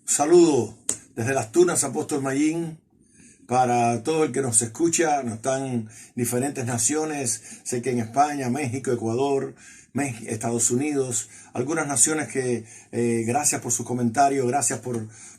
Saludo desde las Tunas, Apóstol Mayín, para todo el que nos escucha. Nos están en diferentes naciones, sé que en España, México, Ecuador, Estados Unidos, algunas naciones que gracias por su comentario, gracias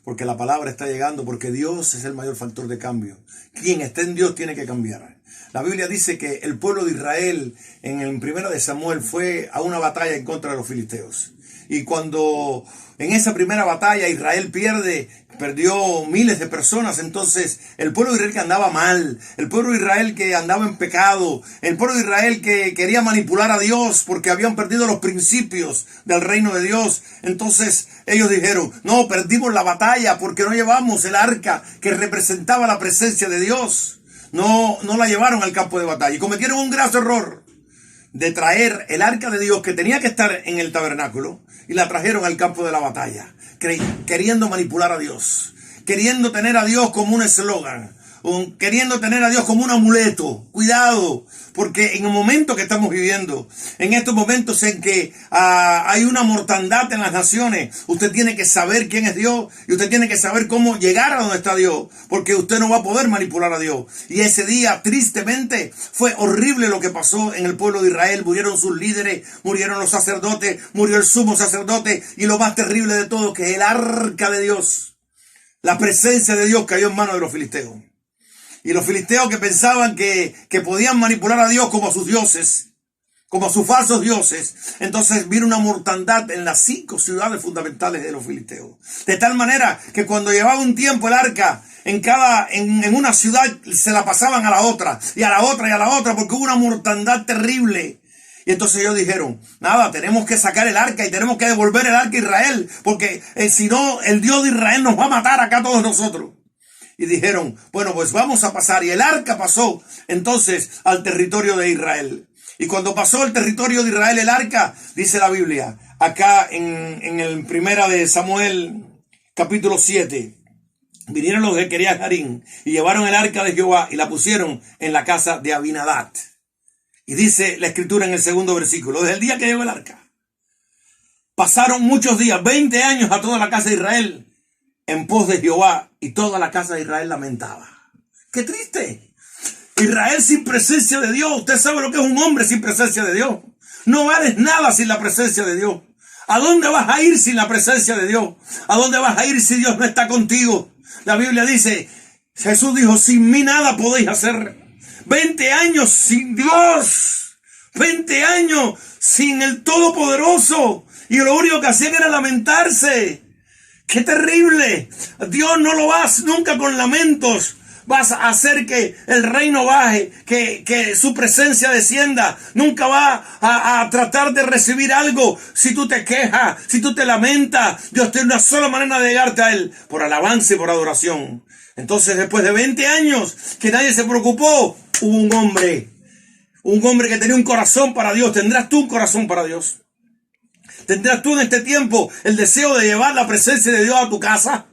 porque la palabra está llegando, porque Dios es el mayor factor de cambio. Quien está en Dios tiene que cambiar. La Biblia dice que el pueblo de Israel en el 1 de Samuel fue a una batalla en contra de los filisteos. Y cuando en esa primera batalla Israel perdió miles de personas, entonces el pueblo de Israel que andaba mal, el pueblo de Israel que andaba en pecado, el pueblo de Israel que quería manipular a Dios porque habían perdido los principios del reino de Dios, entonces ellos dijeron, no, perdimos la batalla porque no llevamos el arca que representaba la presencia de Dios. No la llevaron al campo de batalla y cometieron un grave error de traer el arca de Dios que tenía que estar en el tabernáculo y la trajeron al campo de la batalla, queriendo manipular a Dios, queriendo tener a Dios como un eslogan, queriendo tener a Dios como un amuleto. Cuidado, porque en el momento que estamos viviendo, en estos momentos en que hay una mortandad en las naciones, usted tiene que saber quién es Dios y usted tiene que saber cómo llegar a donde está Dios, porque usted no va a poder manipular a Dios. Y ese día, tristemente, fue horrible lo que pasó en el pueblo de Israel. Murieron sus líderes, murieron los sacerdotes, murió el sumo sacerdote, y lo más terrible de todo, que el arca de Dios, la presencia de Dios, cayó en manos de los filisteos. Y los filisteos, que pensaban que podían manipular a Dios como a sus dioses, como a sus falsos dioses, entonces vino una mortandad en las 5 ciudades fundamentales de los filisteos. De tal manera que cuando llevaba un tiempo el arca, en una ciudad se la pasaban a la otra, y a la otra, y a la otra, porque hubo una mortandad terrible. Y entonces ellos dijeron, nada, tenemos que sacar el arca y tenemos que devolver el arca a Israel, porque si no, el Dios de Israel nos va a matar acá a todos nosotros. Y dijeron, bueno, pues vamos a pasar. Y el arca pasó entonces al territorio de Israel. Y cuando pasó el territorio de Israel, el arca, dice la Biblia, acá en el 1 de Samuel, capítulo 7, vinieron los de Kiriat Jearim y llevaron el arca de Jehová y la pusieron en la casa de Abinadab. Y dice la escritura en el 2º versículo, desde el día que llegó el arca, pasaron muchos días, 20 años a toda la casa de Israel, en pos de Jehová, y toda la casa de Israel lamentaba. ¡Qué triste! Israel sin presencia de Dios. Usted sabe lo que es un hombre sin presencia de Dios. No vales nada sin la presencia de Dios. ¿A dónde vas a ir sin la presencia de Dios? ¿A dónde vas a ir si Dios no está contigo? La Biblia dice, Jesús dijo, sin mí nada podéis hacer. 20 años sin Dios. 20 años sin el Todopoderoso. Y lo único que hacían era lamentarse. ¡Qué terrible! Dios no lo vas nunca con lamentos. Vas a hacer que el reino baje, que su presencia descienda. Nunca va a tratar de recibir algo si tú te quejas, si tú te lamentas. Dios tiene una sola manera de llegarte a Él, por alabanza y por adoración. Entonces, después de 20 años que nadie se preocupó, hubo un hombre que tenía un corazón para Dios. ¿Tendrás tú un corazón para Dios? ¿Tendrás tú en este tiempo el deseo de llevar la presencia de Dios a tu casa?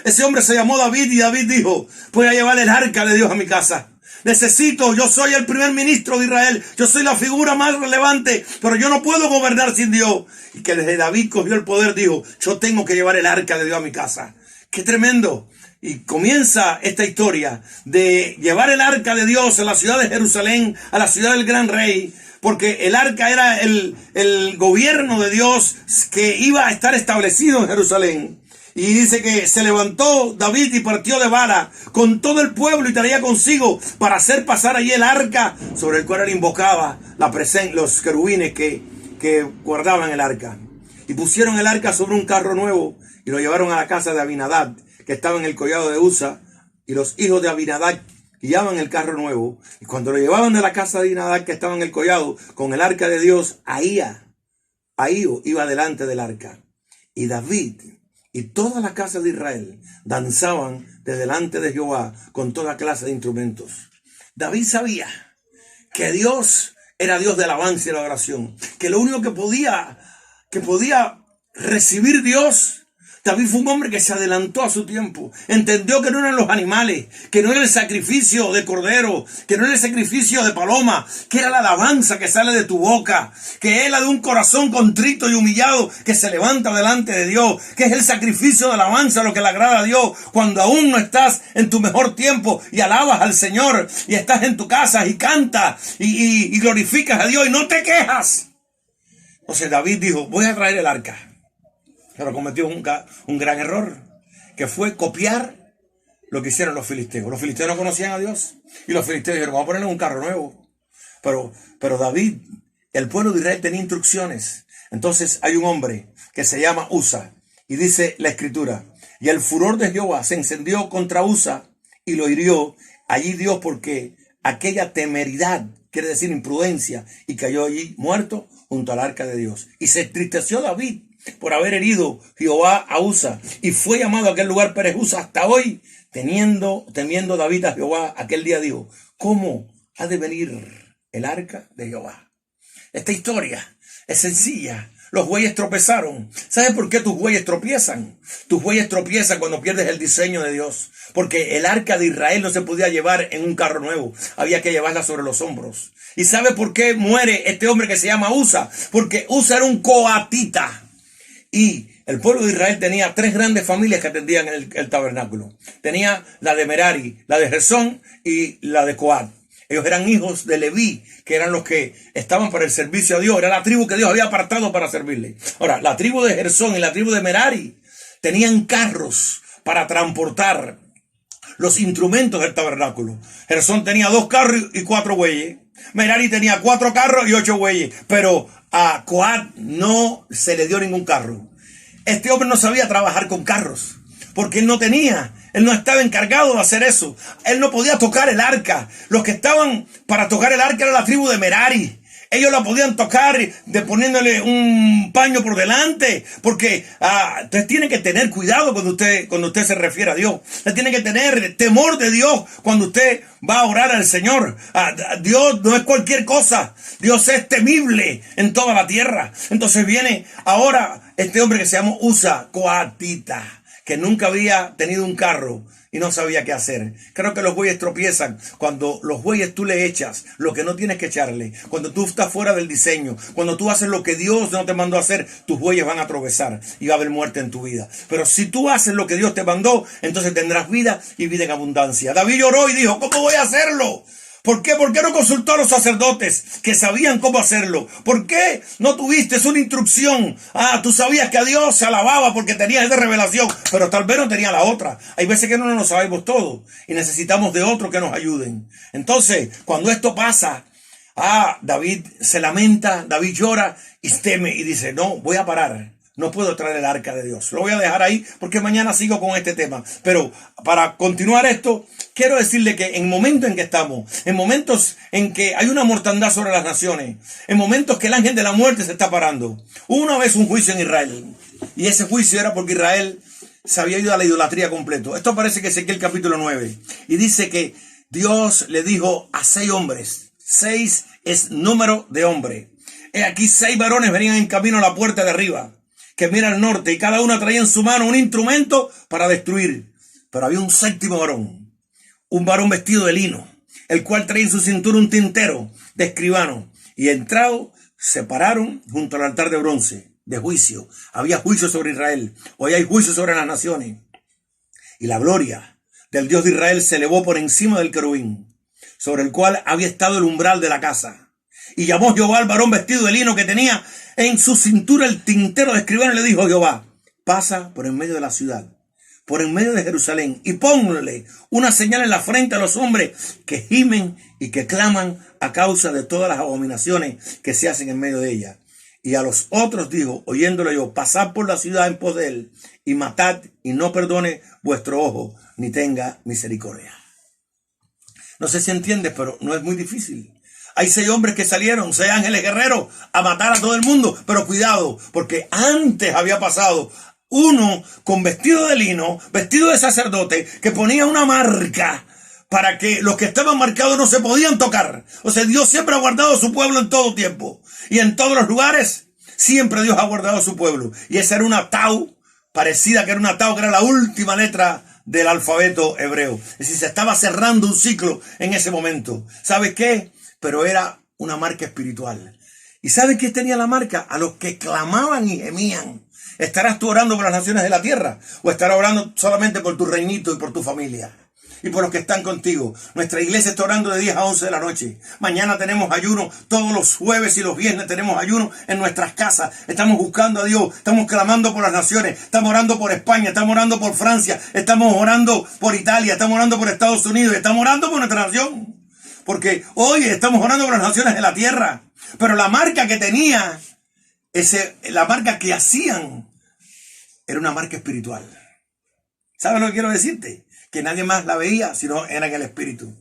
Ese hombre se llamó David, y David dijo, voy a llevar el arca de Dios a mi casa. Yo soy el primer ministro de Israel, yo soy la figura más relevante, pero yo no puedo gobernar sin Dios. Y que desde David cogió el poder, dijo, yo tengo que llevar el arca de Dios a mi casa. ¡Qué tremendo! Y comienza esta historia de llevar el arca de Dios a la ciudad de Jerusalén, a la ciudad del gran rey, porque el arca era el gobierno de Dios que iba a estar establecido en Jerusalén. Y dice que se levantó David y partió de Bala con todo el pueblo y traía consigo para hacer pasar allí el arca, sobre el cual él invocaba los querubines que guardaban el arca. Y pusieron el arca sobre un carro nuevo y lo llevaron a la casa de Abinadab, que estaba en el collado de Uza, y los hijos de Abinadab guiaban el carro nuevo. Y cuando lo llevaban de la casa de Abinadab, que estaba en el collado, con el arca de Dios, Ahío iba delante del arca. Y David y toda la casa de Israel danzaban de delante de Jehová con toda clase de instrumentos. David sabía que Dios era Dios de alabanza y la oración, que lo único que podía recibir Dios, David fue un hombre que se adelantó a su tiempo. Entendió que no eran los animales, que no era el sacrificio de cordero, que no era el sacrificio de paloma, que era la alabanza que sale de tu boca, que es la de un corazón contrito y humillado que se levanta delante de Dios, que es el sacrificio de alabanza lo que le agrada a Dios cuando aún no estás en tu mejor tiempo y alabas al Señor y estás en tu casa y cantas y glorificas a Dios y no te quejas. Entonces David dijo, voy a traer el arca. Pero cometió un gran error, que fue copiar lo que hicieron los filisteos. Los filisteos no conocían a Dios. Y los filisteos dijeron, vamos a ponerle un carro nuevo. Pero David, el pueblo de Israel tenía instrucciones. Entonces hay un hombre que se llama Usa. Y dice la escritura, y el furor de Jehová se encendió contra Usa y lo hirió allí Dios porque aquella temeridad, quiere decir imprudencia, y cayó allí muerto junto al arca de Dios. Y se entristeció David por haber herido Jehová a Usa, y fue llamado a aquel lugar Perez Usa hasta hoy. Temiendo David a Jehová, aquel día dijo, ¿cómo ha de venir el arca de Jehová? Esta historia es sencilla. Los bueyes tropezaron. ¿Sabes por qué tus bueyes tropiezan? Tus bueyes tropiezan cuando pierdes el diseño de Dios. Porque el arca de Israel no se podía llevar en un carro nuevo. Había que llevarla sobre los hombros. ¿Y sabe por qué muere este hombre que se llama Usa? Porque Usa era un coatita. Y el pueblo de Israel tenía 3 grandes familias que atendían el tabernáculo. Tenía la de Merari, la de Gersón y la de Coat. Ellos eran hijos de Leví, que eran los que estaban para el servicio a Dios. Era la tribu que Dios había apartado para servirle. Ahora, la tribu de Gersón y la tribu de Merari tenían carros para transportar los instrumentos del tabernáculo. Gersón tenía 2 carros y 4 bueyes. Merari tenía 4 carros y 8 bueyes. Pero a Coat no se le dio ningún carro. Este hombre no sabía trabajar con carros, porque él no estaba encargado de hacer eso. Él no podía tocar el arca. Los que estaban para tocar el arca era la tribu de Merari. Ellos la podían tocar poniéndole un paño por delante, porque usted tiene que tener cuidado cuando usted se refiere a Dios. Usted tiene que tener temor de Dios cuando usted va a orar al Señor. Dios no es cualquier cosa. Dios es temible en toda la tierra. Entonces viene ahora este hombre que se llama Usa, coatita, que nunca había tenido un carro y no sabía qué hacer. Creo que los bueyes tropiezan cuando los bueyes tú le echas lo que no tienes que echarle. Cuando tú estás fuera del diseño, cuando tú haces lo que Dios no te mandó a hacer, tus bueyes van a tropezar y va a haber muerte en tu vida. Pero si tú haces lo que Dios te mandó, entonces tendrás vida y vida en abundancia. David lloró y dijo, ¿cómo voy a hacerlo? ¿Por qué? ¿Por qué no consultó a los sacerdotes que sabían cómo hacerlo? ¿Por qué no tuviste una instrucción? Tú sabías que a Dios se alababa porque tenías esa revelación, pero tal vez no tenía la otra. Hay veces que no nos sabemos todo y necesitamos de otros que nos ayuden. Entonces, cuando esto pasa, David se lamenta, David llora y teme y dice, no, voy a parar. No puedo traer el arca de Dios. Lo voy a dejar ahí porque mañana sigo con este tema. Pero para continuar esto, quiero decirle que en momentos en que estamos, en momentos en que hay una mortandad sobre las naciones, en momentos que el ángel de la muerte se está parando. Hubo una vez un juicio en Israel. Y ese juicio era porque Israel se había ido a la idolatría completo. Esto parece que es Ezequiel capítulo 9. Y dice que Dios le dijo a 6 hombres. 6 es número de hombre. Aquí 6 varones venían en camino a la puerta de arriba, que mira al norte, y cada uno traía en su mano un instrumento para destruir. Pero había un 7º varón, un varón vestido de lino, el cual traía en su cintura un tintero de escribano. Y entrado, se pararon junto al altar de bronce de juicio. Había juicio sobre Israel. Hoy hay juicio sobre las naciones. Y la gloria del Dios de Israel se elevó por encima del querubín, sobre el cual había estado el umbral de la casa. Y llamó Jehová al varón vestido de lino que tenía en su cintura el tintero de escribano, y le dijo Jehová, pasa por en medio de la ciudad, por en medio de Jerusalén, y ponle una señal en la frente a los hombres que gimen y que claman a causa de todas las abominaciones que se hacen en medio de ella. Y a los otros dijo, oyéndolo yo, pasad por la ciudad en pos de él, y matad, y no perdone vuestro ojo, ni tenga misericordia. No sé si entiendes, pero no es muy difícil. Hay 6 hombres que salieron, 6 ángeles guerreros, a matar a todo el mundo. Pero cuidado, porque antes había pasado uno con vestido de lino, vestido de sacerdote, que ponía una marca para que los que estaban marcados no se podían tocar. O sea, Dios siempre ha guardado a su pueblo en todo tiempo. Y en todos los lugares, siempre Dios ha guardado a su pueblo. Y ese era un ataúd parecida que era una tau, que era la última letra del alfabeto hebreo. Es decir, se estaba cerrando un ciclo en ese momento. ¿Sabes qué? Pero era una marca espiritual. ¿Y sabes qué tenía la marca? A los que clamaban y gemían. ¿Estarás tú orando por las naciones de la tierra? ¿O estarás orando solamente por tu reinito y por tu familia? Y por los que están contigo. Nuestra iglesia está orando de 10 a 11 de la noche. Mañana tenemos ayuno. Todos los jueves y los viernes tenemos ayuno en nuestras casas. Estamos buscando a Dios. Estamos clamando por las naciones. Estamos orando por España. Estamos orando por Francia. Estamos orando por Italia. Estamos orando por Estados Unidos. Estamos orando por nuestra nación. Porque hoy estamos orando por las naciones de la tierra. Pero la marca que tenía, la marca que hacían, era una marca espiritual. ¿Sabes lo que quiero decirte? Que nadie más la veía, sino era en el espíritu.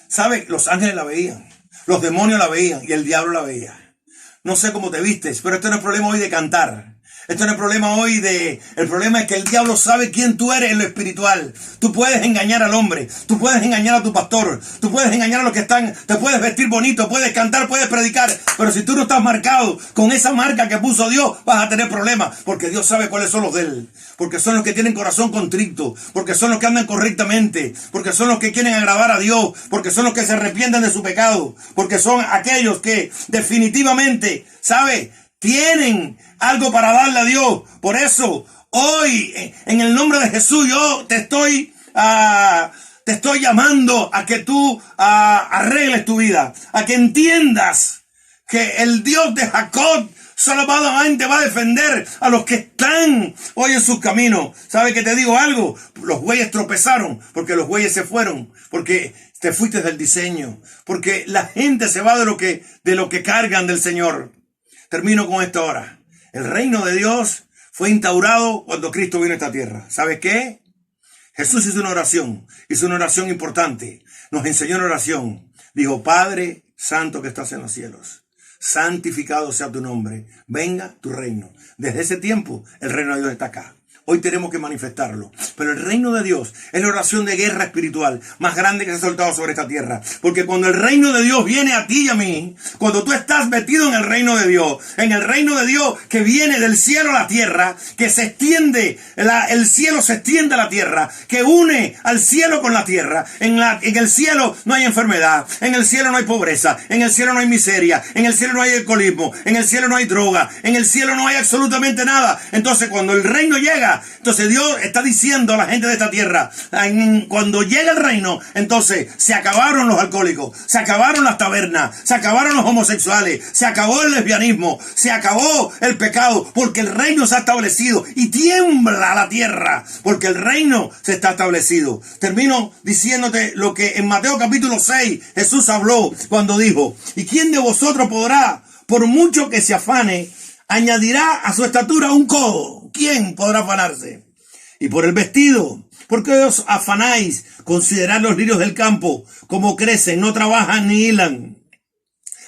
¿Sabes? Los ángeles la veían, los demonios la veían y el diablo la veía. No sé cómo te vistes, pero esto no es problema hoy de cantar. Esto no es problema hoy el problema es que el diablo sabe quién tú eres en lo espiritual. Tú puedes engañar al hombre, tú puedes engañar a tu pastor, tú puedes engañar a los que están, te puedes vestir bonito, puedes cantar, puedes predicar, pero si tú no estás marcado con esa marca que puso Dios, vas a tener problemas, porque Dios sabe cuáles son los de él, porque son los que tienen corazón contrito, porque son los que andan correctamente, porque son los que quieren agradar a Dios, porque son los que se arrepienten de su pecado, porque son aquellos que definitivamente, ¿sabe? Tienen algo para darle a Dios. Por eso, hoy, en el nombre de Jesús, yo te estoy llamando a que tú arregles tu vida, a que entiendas que el Dios de Jacob solamente va a defender a los que están hoy en sus caminos. ¿Sabe que te digo algo? Los bueyes tropezaron porque los bueyes se fueron, porque te fuiste del diseño, porque la gente se va de lo que cargan del Señor. Termino con esto ahora. El reino de Dios fue instaurado cuando Cristo vino a esta tierra. ¿Sabes qué? Jesús hizo una oración importante. Nos enseñó una oración. Dijo, Padre Santo que estás en los cielos, santificado sea tu nombre, venga tu reino. Desde ese tiempo, el reino de Dios está acá. Hoy tenemos que manifestarlo. Pero el reino de Dios es la oración de guerra espiritual más grande que se ha soltado sobre esta tierra. Porque cuando el reino de Dios viene a ti y a mí, cuando tú estás metido en el reino de Dios que viene del cielo a la tierra, que se extiende, el cielo se extiende a la tierra, que une al cielo con la tierra. En el cielo no hay enfermedad, en el cielo no hay pobreza, en el cielo no hay miseria, en el cielo no hay alcoholismo, en el cielo no hay droga, en el cielo no hay absolutamente nada. Entonces cuando el reino llega, entonces Dios está diciendo a la gente de esta tierra, cuando llega el reino, entonces se acabaron los alcohólicos, se acabaron las tabernas, se acabaron los homosexuales, se acabó el lesbianismo, se acabó el pecado, porque el reino se ha establecido y tiembla la tierra, porque el reino se está establecido. Termino diciéndote lo que en Mateo capítulo 6 Jesús habló cuando dijo, ¿y quién de vosotros podrá, por mucho que se afane, añadirá a su estatura un codo? ¿Quién podrá afanarse? Y por el vestido, ¿por qué os afanáis? Considerad los lirios del campo, cómo crecen, no trabajan ni hilan.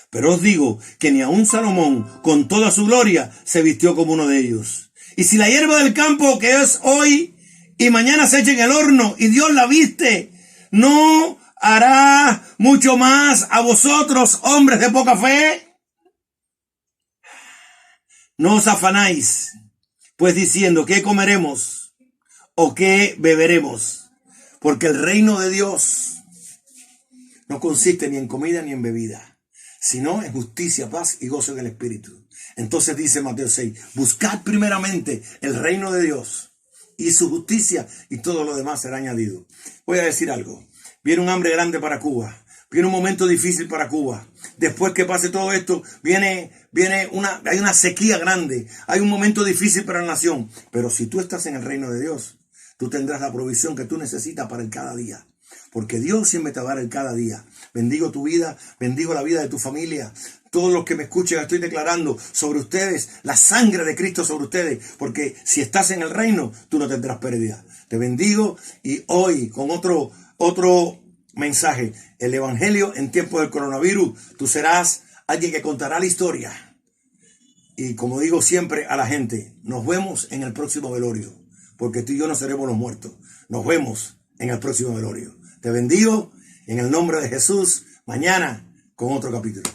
Pero os digo que ni aun Salomón, con toda su gloria, se vistió como uno de ellos. Y si la hierba del campo, que es hoy y mañana se echa en el horno, y Dios la viste, ¿no hará mucho más a vosotros, hombres de poca fe? No os afanáis, pues diciendo, ¿qué comeremos o qué beberemos? Porque el reino de Dios no consiste ni en comida ni en bebida, sino en justicia, paz y gozo en el Espíritu. Entonces dice Mateo 6, buscad primeramente el reino de Dios y su justicia, y todo lo demás será añadido. Voy a decir algo. Viene un hambre grande para Cuba. Viene un momento difícil para Cuba. Después que pase todo esto, hay una sequía grande. Hay un momento difícil para la nación. Pero si tú estás en el reino de Dios, tú tendrás la provisión que tú necesitas para el cada día. Porque Dios siempre te va a dar el cada día. Bendigo tu vida, bendigo la vida de tu familia. Todos los que me escuchen, estoy declarando sobre ustedes la sangre de Cristo sobre ustedes. Porque si estás en el reino, tú no tendrás pérdida. Te bendigo y hoy con otro mensaje, el evangelio en tiempos del coronavirus, tú serás alguien que contará la historia. Y como digo siempre a la gente, nos vemos en el próximo velorio, porque tú y yo no seremos los muertos. Nos vemos en el próximo velorio. Te bendigo en el nombre de Jesús, mañana con otro capítulo.